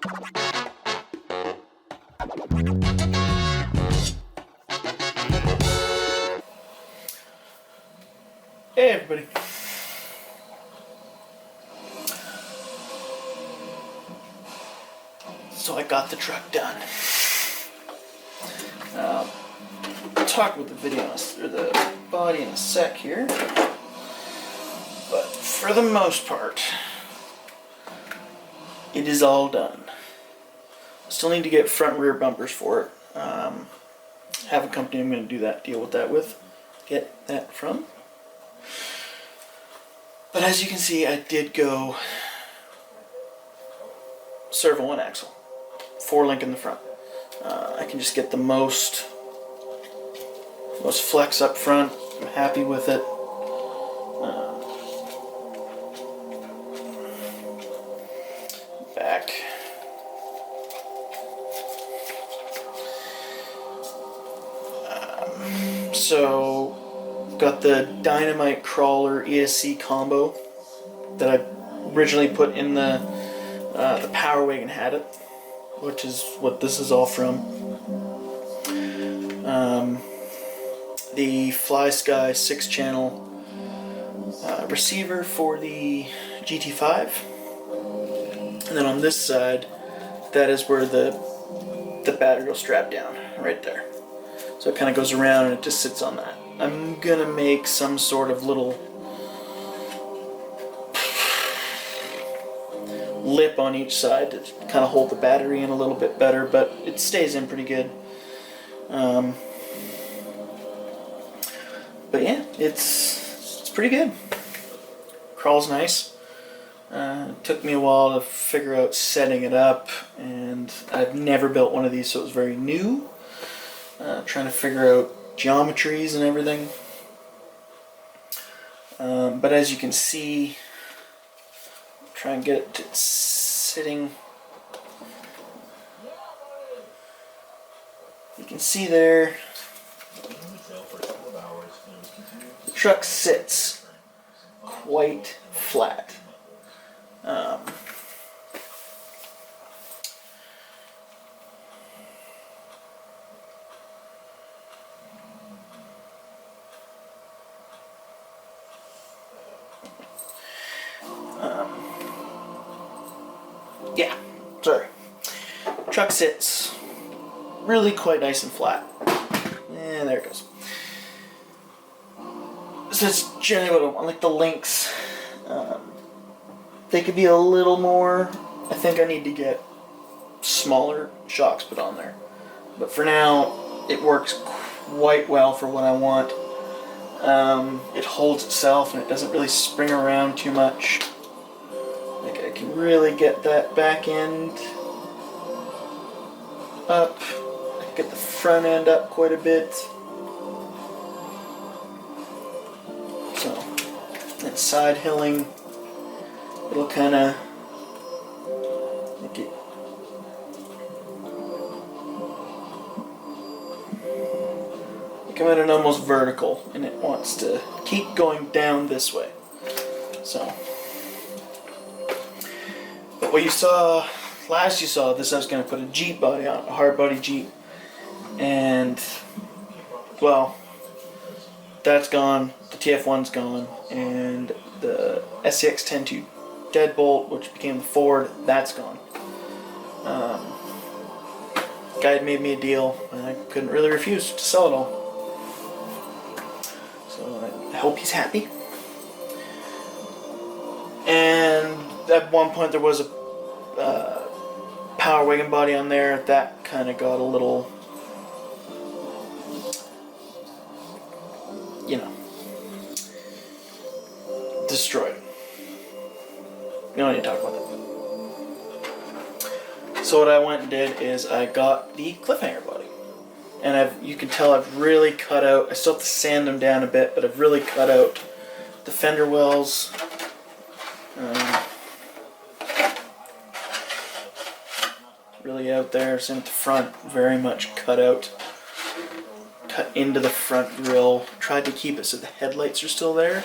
Hey everybody. So I got the truck done. I'll talk with the video or the body in a sec here, but for the most part, it is all done. Still need to get front and rear bumpers for it. Have a company I'm going to deal with that with, get that from. But as you can see, I did go servo one axle, 4-link in the front. I can just get the most flex up front. I'm happy with it. Back. So got the Dynamite Crawler ESC combo that I originally put in the Power Wagon had it, which is what this is all from. The Fly Sky 6-channel receiver for the GT5, and then on this side, that is where the battery will strap down right there. So it kind of goes around and it just sits on that. I'm gonna make some sort of little lip on each side to kind of hold the battery in a little bit better, but it stays in pretty good. But yeah, it's pretty good. Crawls nice. It took me a while to figure out setting it up, and I've never built one of these, so it was very new. Trying to figure out geometries and everything. But as you can see, try and get it to sitting. You can see there, the truck sits quite flat. Yeah, sorry. Truck sits really quite nice and flat. And there it goes. So it's generally what I want. Like the links, they could be a little more. I think I need to get smaller shocks put on there. But for now, it works quite well for what I want. It holds itself and it doesn't really spring around too much. Like I can really get that back end up. I can get the front end up quite a bit. So, that side hilling, it'll kind of make it come at an almost vertical, and it wants to keep going down this way. So, but what you saw last, this I was going to put a Jeep body on, a hard body Jeep, and well, that's gone. The TF1's gone, and the SCX 10.2 deadbolt, which became the Ford, that's gone. Guy had made me a deal, and I couldn't really refuse to sell it all. So I hope he's happy. And at one point there was a Power Wagon body on there. That kind of got a little, you know, destroyed. We don't need to talk about that. So what I went and did is I got the CliffHanger body, and you can tell I've really cut out. I still have to sand them down a bit, but I've really cut out the fender wells. Really out there. Same at the front, very much cut out. Cut into the front grille. Tried to keep it so the headlights are still there.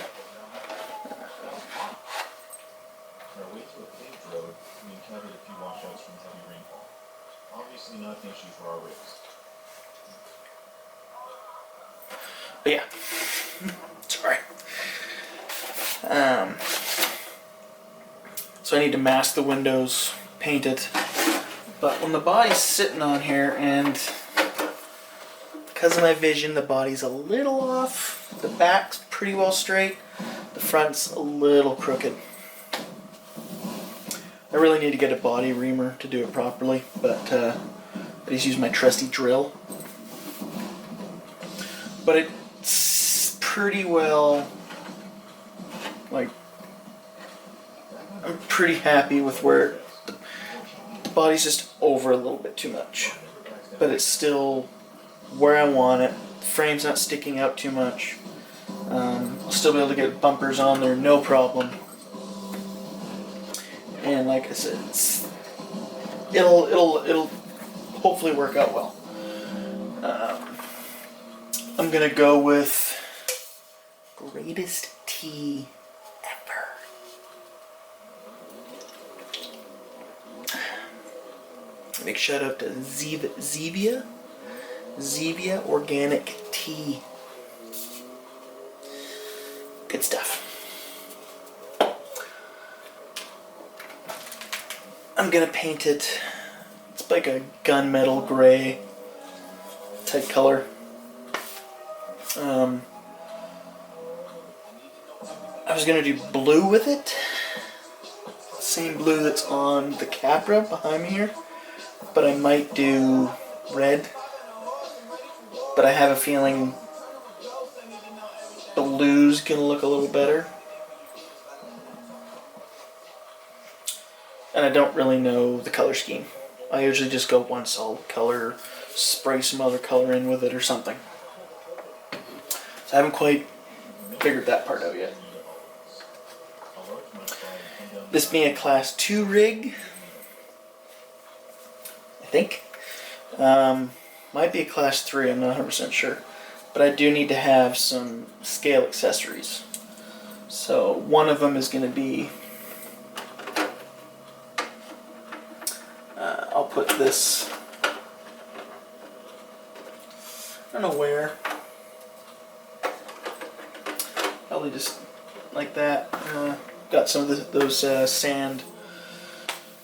But yeah, sorry. So I need to mask the windows, paint it. But when the body's sitting on here, and because of my vision, the body's a little off. The back's pretty well straight. The front's a little crooked. I really need to get a body reamer to do it properly, but I just use my trusty drill. But it's pretty well, like, I'm pretty happy with where the body's just over a little bit too much. But it's still where I want it. The frame's not sticking out too much. I'll still be able to get bumpers on there, no problem. And like I said, it'll hopefully work out well. I'm gonna go with greatest tea ever. Big shout out to Zevia Organic Tea. Good stuff. I'm gonna paint it. It's like a gunmetal gray type color. I was gonna do blue with it. Same blue that's on the Capra behind me here. But I might do red. But I have a feeling blue's gonna look a little better. And I don't really know the color scheme. I usually just go one solid color, spray some other color in with it or something. So I haven't quite figured that part out yet. This being a Class 2 rig, I think. Might be a Class 3, I'm not 100% sure. But I do need to have some scale accessories. So one of them is going to be, I'll put this, I don't know where, probably just like that. Got some of those sand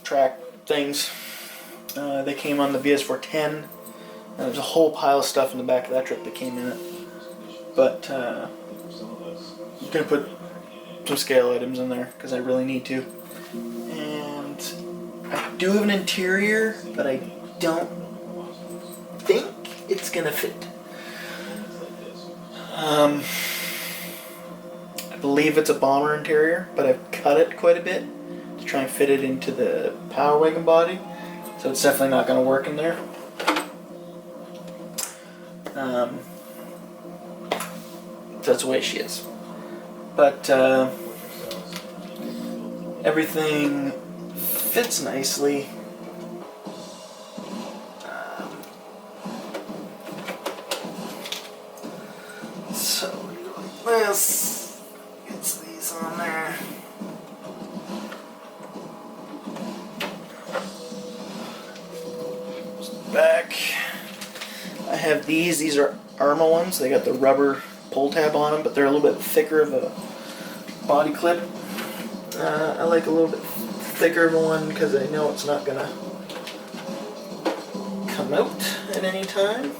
track things. They came on the VS410. And there's a whole pile of stuff in the back of that truck that came in it. But I'm going to put some scale items in there because I really need to. And I do have an interior, but I don't think it's going to fit. I believe it's a bomber interior, but I've cut it quite a bit to try and fit it into the Power Wagon body. So it's definitely not going to work in there. That's the way she is. But everything fits nicely. So this gets these on there. Back. I have these are Arma ones. They got the rubber pull tab on them, but they're a little bit thicker of a body clip. I like a little bit thicker of a one because I know it's not gonna come out at any time.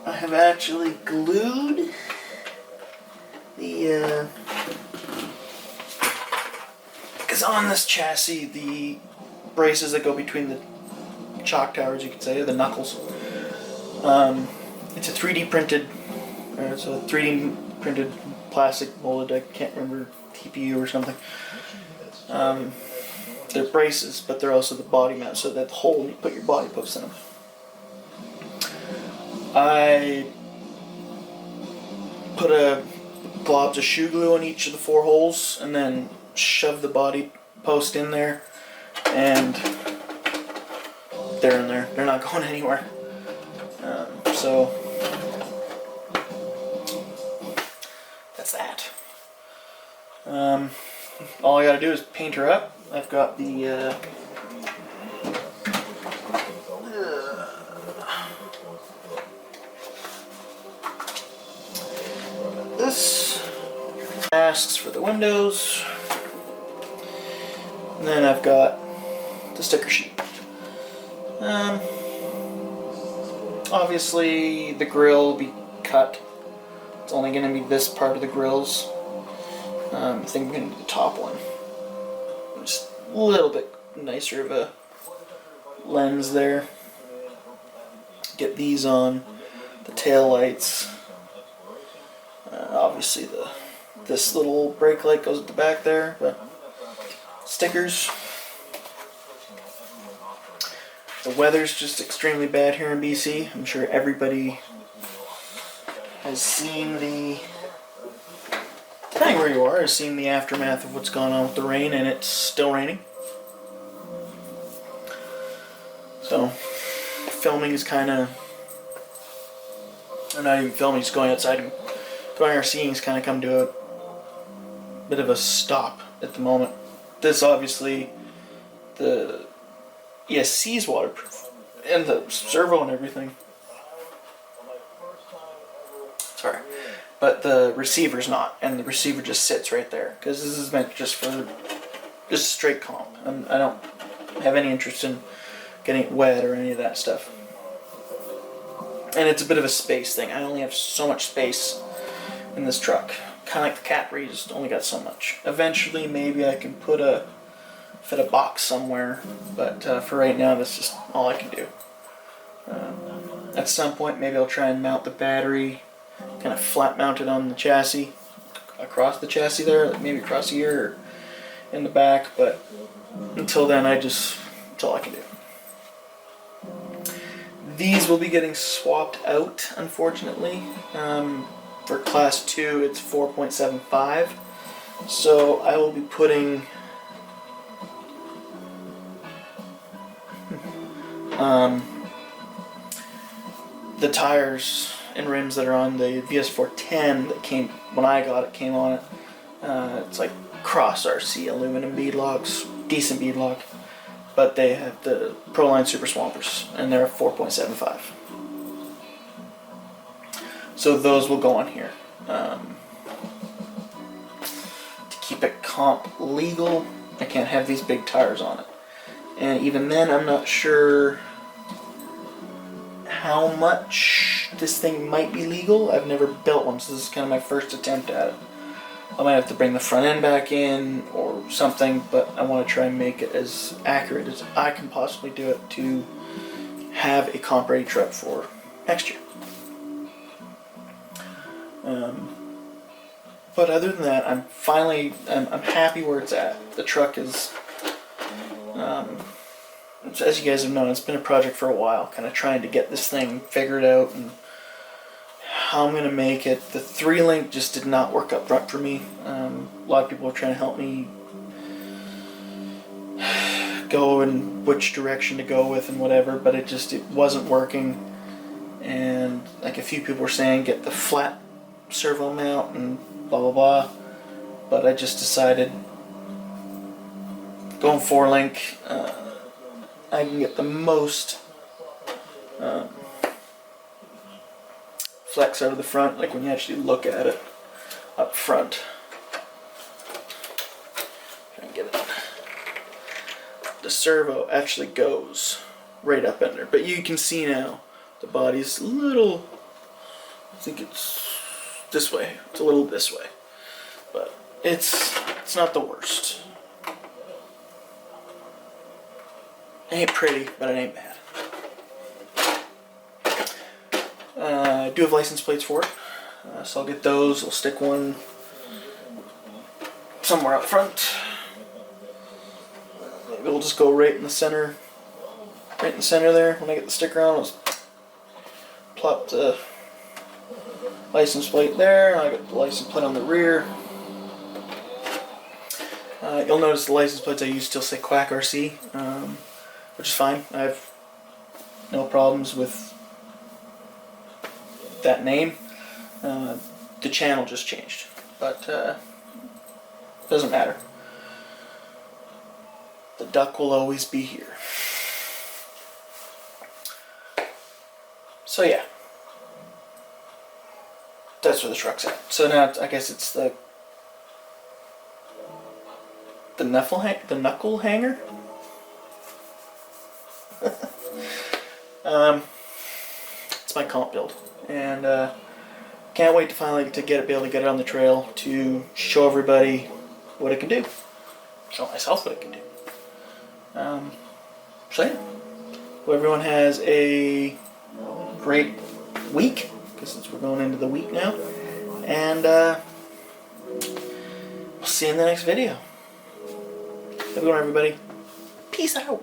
I have actually glued the, because on this chassis, the braces that go between the shock towers, you could say, the knuckles, it's a 3D printed, it's a 3D printed plastic molded, I can't remember, TPU or something. They're braces, but they're also the body mount, so that hole you put your body post in them. I put globs of shoe glue on each of the 4 holes and then shove the body post in there and they're in there. They're not going anywhere. So that's that. All I gotta do is paint her up. I've got the this masks for the windows, and then I've got the sticker sheet. Obviously the grill will be cut. It's only going to be this part of the grills. I think I'm going to do the top one. Just a little bit nicer of a lens there. Get these on. The tail lights. Obviously this little brake light goes at the back there, but stickers. The weather's just extremely bad here in BC. I'm sure everybody has seen depending where you are, has seen the aftermath of what's gone on with the rain, and it's still raining. So, filming is kind of, or not even filming, just going outside and going our seeing has kind of come to a bit of a stop at the moment. This obviously, the ESC is waterproof, and the servo and everything. Sorry, but the receiver's not, and the receiver just sits right there because this is meant just for just straight comp. I don't have any interest in getting it wet or any of that stuff. And it's a bit of a space thing. I only have so much space in this truck. Kind of like the Capri, just only got so much. Eventually, maybe I can fit a box somewhere, but for right now, that's just all I can do. At some point, maybe I'll try and mount the battery, kind of flat mount it on the chassis, across the chassis there, like maybe across here or in the back, but until then, that's all I can do. These will be getting swapped out, unfortunately. For Class 2, it's 4.75, so I will be putting the tires and rims that are on the VS410 that came when I got it came on it. It's like Cross RC aluminum beadlocks, decent beadlock, but they have the ProLine Super Swampers, and they're 4.75. So those will go on here. To keep it comp legal, I can't have these big tires on it. And even then, I'm not sure how much this thing might be legal. I've never built one, so this is kind of my first attempt at it. I might have to bring the front end back in or something, but I want to try and make it as accurate as I can possibly do it to have a comp ready truck for next year. But other than that, I'm happy where it's at. The truck is, as you guys have known, it's been a project for a while, kind of trying to get this thing figured out and how I'm going to make it. The 3-link just did not work up front for me. A lot of people were trying to help me go in which direction to go with and whatever, but it wasn't working. And like a few people were saying, get the flat servo mount and blah blah blah, but I just decided going 4-link, I can get the most flex out of the front, like when you actually look at it up front. Try and get it. The servo actually goes right up in there, but you can see now the body's a little, I think it's this way. It's a little this way, but it's not the worst. It ain't pretty, but it ain't bad. I do have license plates for it, so I'll get those. I'll stick one somewhere up front. Maybe we'll just go right in the center there. When I get the sticker on, I'll just plop the license plate there, and I got the license plate on the rear. You'll notice the license plates I use still say Quack RC, which is fine. I have no problems with that name. The channel just changed, but doesn't matter. The duck will always be here. So yeah, that's where the truck's at. So now I guess it's the knuckle hanger. It's my comp build, and can't wait to finally be able to get it on the trail to show everybody what it can do, show myself what it can do. So yeah, hope everyone has a great week, because we're going into the week now, and we'll see you in the next video. Have a good one, everybody. Peace out.